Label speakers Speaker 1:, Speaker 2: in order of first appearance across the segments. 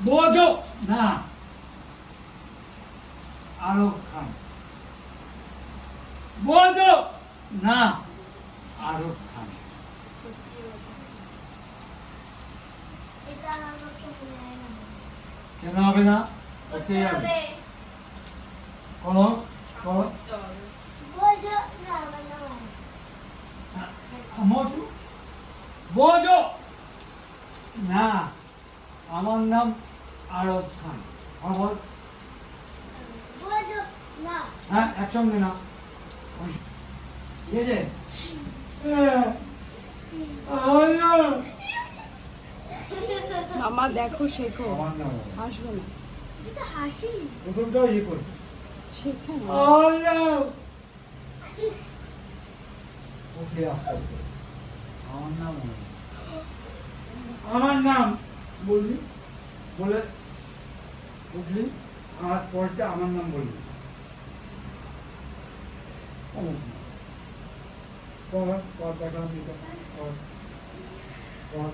Speaker 1: বোঝো না আরব খান। বোঝো না আরব খান।
Speaker 2: এটা আমার তো মনে হয় না।
Speaker 1: কেন হবে না? করতেই হবে। করো করো।
Speaker 2: বোঝো না আমার নাম আছে।
Speaker 1: মোটু বোঝো না আমার নাম আরব খান। খবর
Speaker 2: বোঝো না।
Speaker 1: হ্যাঁ একসঙ্গে না। ঠিক আছে?
Speaker 3: মামা দেখো শেখো,
Speaker 1: আমার নাম
Speaker 3: হাসবে না,
Speaker 2: এটা হাসি।
Speaker 1: প্রথমটাও ইয়ে করবে।
Speaker 3: শেখো না।
Speaker 1: ওকে আস্তে আস্তে। আমার নাম আমার নাম বললি বলে উঠলি আর পরটা আমার নাম বললি। কর কর দেখা দিতে কর কর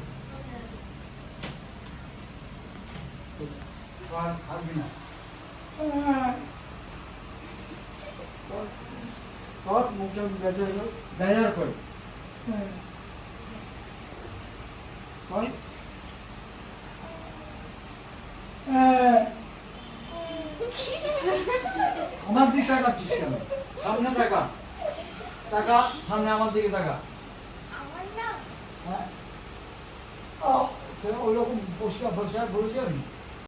Speaker 1: আর থাকবি না। কর মুখটা বেঁচে গেল বেজার করে কর। আমার দিকে তাকাচ্ছিস কেন? সামনে তাকা তাকা, সামনে আমার দিকে তাকা।
Speaker 2: আমার নাম
Speaker 1: হ্যাঁ ওই রকম পরিষ্কার পরিষ্কার বলেছি আমি।